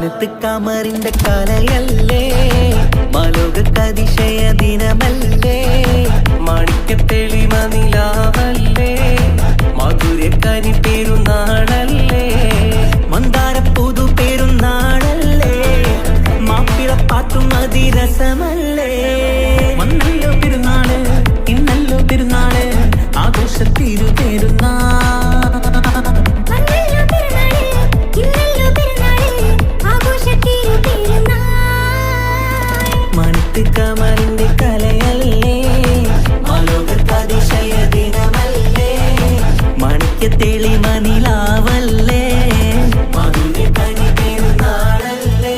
മാനത്ത് കമറിന്റെ കലയല്ലേ, മാലോകതിശയ ദിനമല്ലേ, മാണിക്യത്തെളിമ നിലാവല്ലേ, മധുരക്കനി പെരുന്നാളല്ലേ, മന്ദാര പുതു പെരുന്നാളല്ലേ, മാപ്പിളപ്പാട്ടും അതിരസമല്ലേ. വന്നല്ലോ പെരുന്നാള്, ഇന്നല്ലോ പെരുന്നാള്, ആഘോഷത്തിരു പെരുന്നാൾ. കമറിന്റെ കലയല്ലേ, മാലോകതിശയ ദിനമല്ലേ, മാണിക്യത്തെളിമ നിലാവല്ലേ, മധുരക്കനി പെരുന്നാളല്ലേ.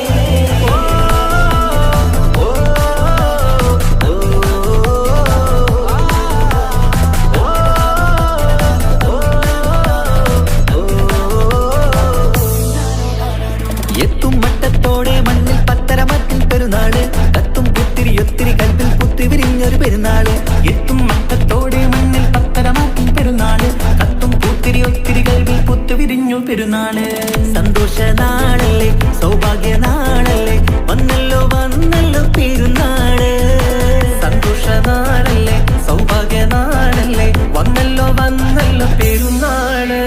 എത്തും മട്ടത്തോടെ മണ്ണിൽ പത്തരമത്തിൽ പെരുന്നാള്, കത്തും പുത്തിരി ഒത്തിരി കൽപ്പിൽ പുത്തി വിരിഞ്ഞൊരു പെരുന്നാള്. എത്തും മട്ടത്തോടെ മണ്ണിൽ പത്തരമത്തിൽ പെരുന്നാള്, കത്തും പുത്തിരി ഒത്തിരി കൽപ്പിൽ പുത്തി വിരിഞ്ഞു പെരുന്നാള്. സന്തോഷ നാളല്ലേ, സൗഭാഗ്യ നാളല്ലേ, വന്നല്ലോ വന്നല്ലോ പെരുന്നാള്. സന്തോഷ നാളല്ലേ, സൗഭാഗ്യ നാളല്ലേ, വന്നല്ലോ വന്നല്ലോ പെരുന്നാള്.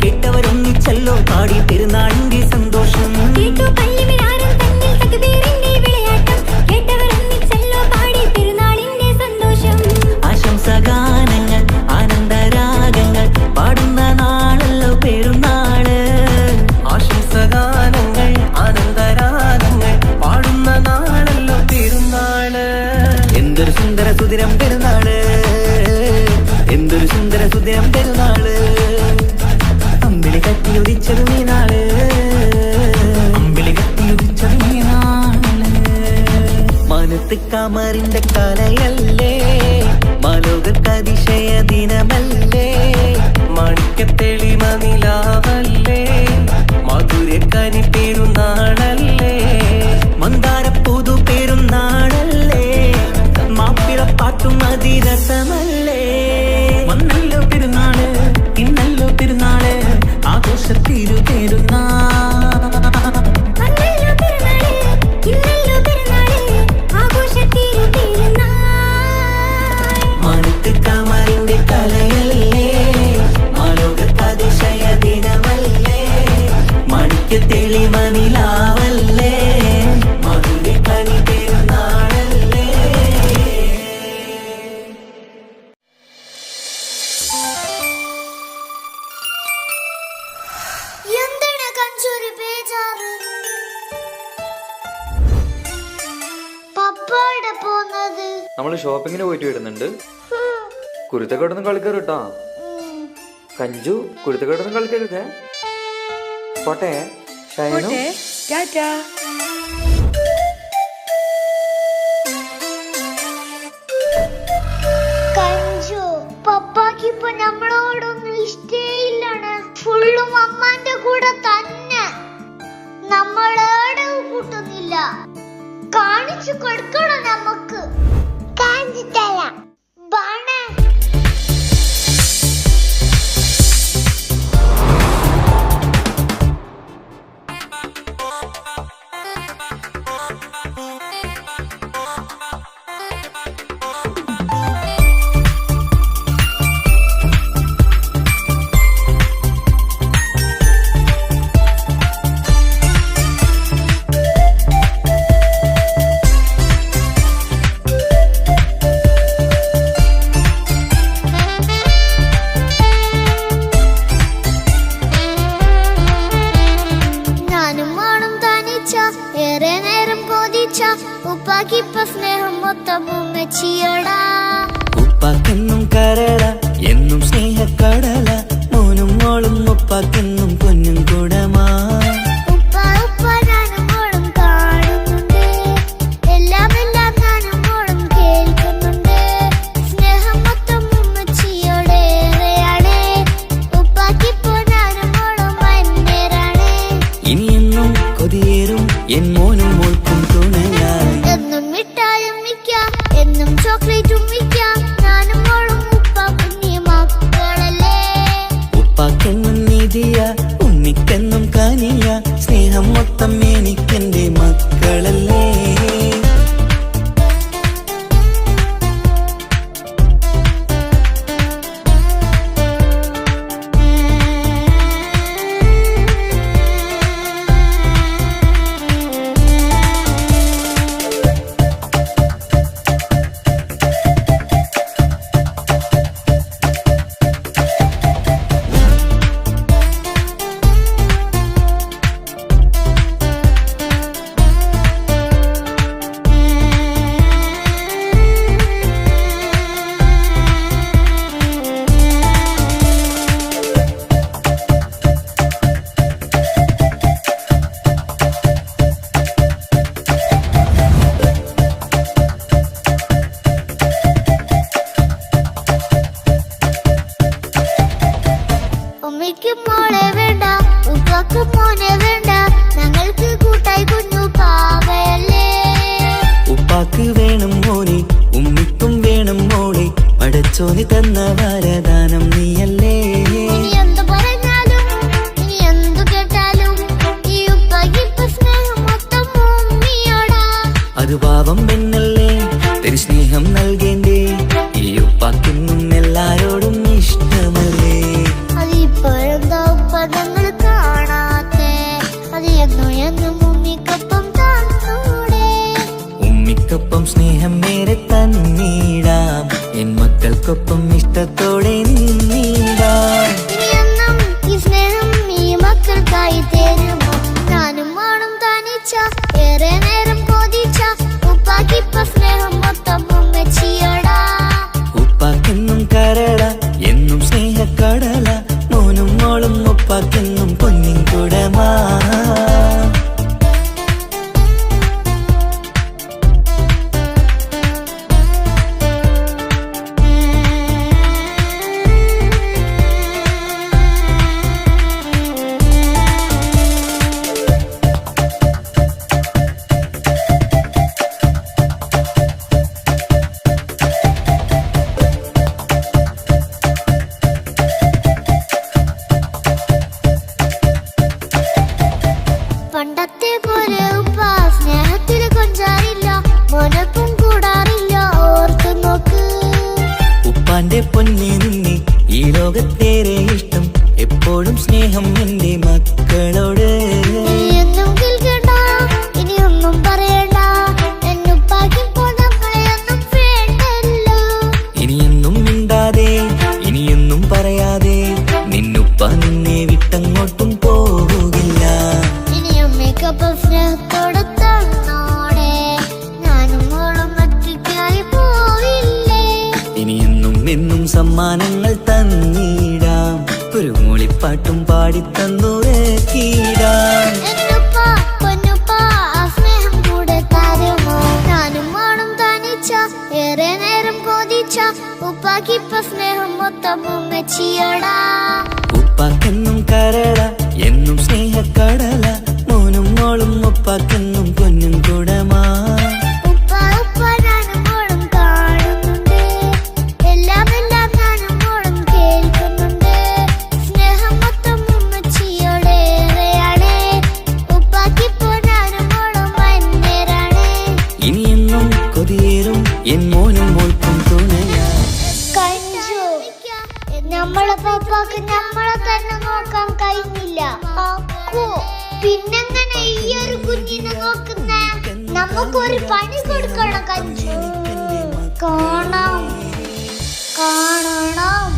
കേട്ടവരൊന്നിച്ചല്ലോ പാടി പെരുന്നാളിന്റെ സന്തോഷം. ആശംസഗാനങ്ങൾ ആനന്ദരാഗങ്ങൾ പാടുന്ന നാളല്ലോ പെരുന്നാള്. ആശംസഗാനങ്ങൾ ആനന്ദരാഗങ്ങൾ പാടുന്ന നാളല്ലോ പെരുന്നാള്. എന്തൊരു സുന്ദര സുദിനം പെരുന്നാള്, എന്തൊരു സുന്ദര സുദിനം പെരുന്നാള്. അമ്പിളി കത്തിയുദിച്ചതു നീ നാള്, അമ്പിളി കത്തിയുദിച്ചതു നീ നാള്. മാനത്ത് കമറിന്റെ കലയല്ലേ, മാലോകതിശയ ദിനമല്ലേ, മാണിക്യത്തെളിമ നിലാവല്ലേ, മധുരക്കനി പെരുന്നാളല്ലേ, മന്ദാര പുതു പെരുന്നാളല്ലേ, മാപ്പിളപ്പാട്ടും അതിരസമല്ലേ. വന്നല്ലോ പെരുന്നാള്, ഇന്നല്ലോ പെരുന്നാള്, ആഘോഷത്തിരു പെരുന്നാൾ. മാനത്ത് കമറിന്റെ കലയല്ലേ, മാലോകതിശയ ദിനമല്ലേ, മാണിക്യത്തെളിമ നിലാവല്ലേ, മധുരക്കനി പെരുന്നാളല്ലേ. നമ്മള് ഷോപ്പിങ്ങിന് പോയിട്ട് വരുന്നുണ്ട്. കുരുത്തക്കേടൊന്നും കളിക്കരുട്ടാ. കഞ്ചു കുരുത്തക്കേടൊന്നും കളിക്കരുതേ. പോട്ടെ ഷൈനു. കഞ്ചു പപ്പാക്കിപ്പോ നമ്മളോടൊന്നും ഇഷ്ടേയില്ലാണ്. ഫുള്ളും അമ്മാന്റെ കൂടെ തന്നെ, നമ്മളേടെ കൂട്ടുന്നില്ല. കാണിച്ചു കൊടുക്കണം നമുക്ക്. കാണിച്ചു തരാം ബാണേ. കൊതിച്ച ഉപ്പാക്കിപ്പ സ്നേഹം മൊത്തം ഉമ്മച്ചിയോടാ. ഉപ്പാക്കെന്നും കരള എന്നും സ്നേഹക്കടല മോനും മോളും ഉപ്പാക്കെന്നും പൊന്നും കൂടമാ. ഉപ്പ ഉപ്പ ഞാനും മോളും കാണുന്നുണ്ട്, എല്ലാം എല്ലാം ഞാനും മോളും കേൾക്കുന്നുണ്ട്. സ്നേഹം മൊത്തം ഉമ്മച്ചിയോടേറെയാണ്, ഉപ്പാക്കിപ്പോ ഞാനും മോളും അന്യരാണ്. ഇനിയെന്നും കൊതിയേറും എൻ മോനും മോൾക്കും തുണയായി. എന്നും മിഠായും മിക്കാം, എന്നും ചോക്ലേറ്റും മിക്കാം, ഞാനും മോളും ഉപ്പാക്കുഞ്ഞി മക്കളല്ലേ. ഉപ്പാക്കെന്നും നീതിയ ഉണ്ണിക്കെന്നും കനിയ സ്നേഹം മൊത്തം എനിക്കെന്റെ മക്കളല്ലേ. ഉമ്മയ്ക്ക് മോളെ വേണ്ട, ഉപ്പാക്ക് മോനെ വേണ്ട, ഞങ്ങൾക്ക് കൂട്ടായി കുഞ്ഞു പാവയല്ലേ. ഉപ്പാക്ക് വേണം മോനെ ഉമ്മിക്കും വേണം മോളെ, പടച്ചോന് തന്ന വരദാനം നീയല്ലേ. ഇനി എന്തു പറഞ്ഞാലും ഇനി എന്തു കേട്ടാലും ഈ ഉപ്പാക്കിപ്പ സ്നേഹം മൊത്തം ഉമ്മിയോടാ. അത് പാവം പെണ്ണല്ലേ തിരു സ്നേഹം നൽകേണ്ടേ, ഈ ഉപ്പാക്കെന്നും എല്ലാരോടും ഇഷ്ടമല്ലേ. അത് ഇപ്പോഴെന്താ ഉപ്പ ഞങ്ങൾ കാണാത്തെ, അത് എന്നും എന്നും ഉമ്മിക്കൊപ്പം തന്നൂടെ. ഉമ്മിക്കൊപ്പം സ്നേഹം നേരെ തന്നീടാം, എൻ മക്കൾക്കൊപ്പം ഇഷ്ടത്തോടെ നിന്നീടാം. ഇനിയെന്നും ഈ സ്നേഹം ഈ മക്കൾക്കായി തരുമോ, ഞാനും മോളും തനിച്ച ഏറെ നേരം കൊതിച്ച ഉപ്പാക്കിപ്പ സ്നേഹം മൊത്തം ഉമ്മച്ചിയോടാ. ഉപ്പാക്കെന്നും കരള എന്നും സ്നേഹക്കടല മോനും മോളും ഉപ്പാക്കെന്നും പൊന്നിൻ കുടമാ. പണ്ടത്തെ പോലെ ഉപ്പ സ്നേഹത്തിൽ കൊഞ്ചാറില്ല, മോനൊപ്പം കൂടാറില്ല, ഓർത്തു നോക്ക്. ഉപ്പാന്റെ പൊന്നെ നിന്നെ ഈ ലോകത്തേറെ ഇഷ്ടം, എപ്പോഴും സ്നേഹം എന്റെ മക്കളോട്. ഇനിയൊന്നും കേൾക്കണ്ട, ഇനിയൊന്നും പറയണ്ട, എന്നുപ്പാക്കിപ്പോ നമ്മളെയൊന്നും വേണ്ടല്ലോ. ഇനിയൊന്നും മിണ്ടാതെ ഇനിയൊന്നും പറയാതെ നിന്നുപ്പ നിന്നെ വിട്ടങ്ങോട്ടും പോകില്ല. ഇനിയമ്മയ്ക്കൊപ്പം സ്നേഹത്തോടെ തന്നോടെ, ഞാനും മോളും ഒറ്റയ്ക്കായി പോവില്ലേ. ഇനിയെന്നും എന്നും സമ്മാനങ്ങൾ തന്നീടാം, ഒരു മൂളിപ്പാട്ടും പാടിത്തന്നുറക്കിടാം. എന്നുപ്പ പൊന്നുപ്പ ആ സ്നേഹം കൂടെ തരുമോ, ഞാനും മോളും തനിച്ച ഏറെ നേരം കൊതിച്ച ഉപ്പാക്കിപ്പ സ്നേഹം മൊത്തം ഉമ്മച്ചിയോടാ. ഉപ്പാക്കെന്നും കരള എന്നും സ്നേഹക്കടല മോനും മോളും ഉപ്പാക്കെന്നും പൊന്നും കുടമാ. ഉപ്പ ഉപ്പ ഞാനും മോളും കാണുന്നുണ്ട്, എല്ലാം എല്ലാം ഞാനും മോളും കേൾക്കുന്നുണ്ട്. സ്നേഹം മൊത്തം ഉമ്മച്ചിയോടേറെയാണ്, ഉപ്പാക്കിപ്പോ ഞാനും മോളും അന്യരാണ്. ഇനിയെന്നും കൊതിയേറും എൻ മോനും മോൾക്കും തുണയാ. കഞ്ചു, നമ്മളെ പപ്പാക്ക് നമ്മളെ തന്നെ നോക്കാൻ കഴിഞ്ഞില്ല. അക്കു, പിന്നെങ്ങനെ ഈ ഒരു കുഞ്ഞിനെ നോക്കുന്നേ? നമുക്കൊരു പണി കൊടുക്കണം കഞ്ചു. കാണണം കാണണം.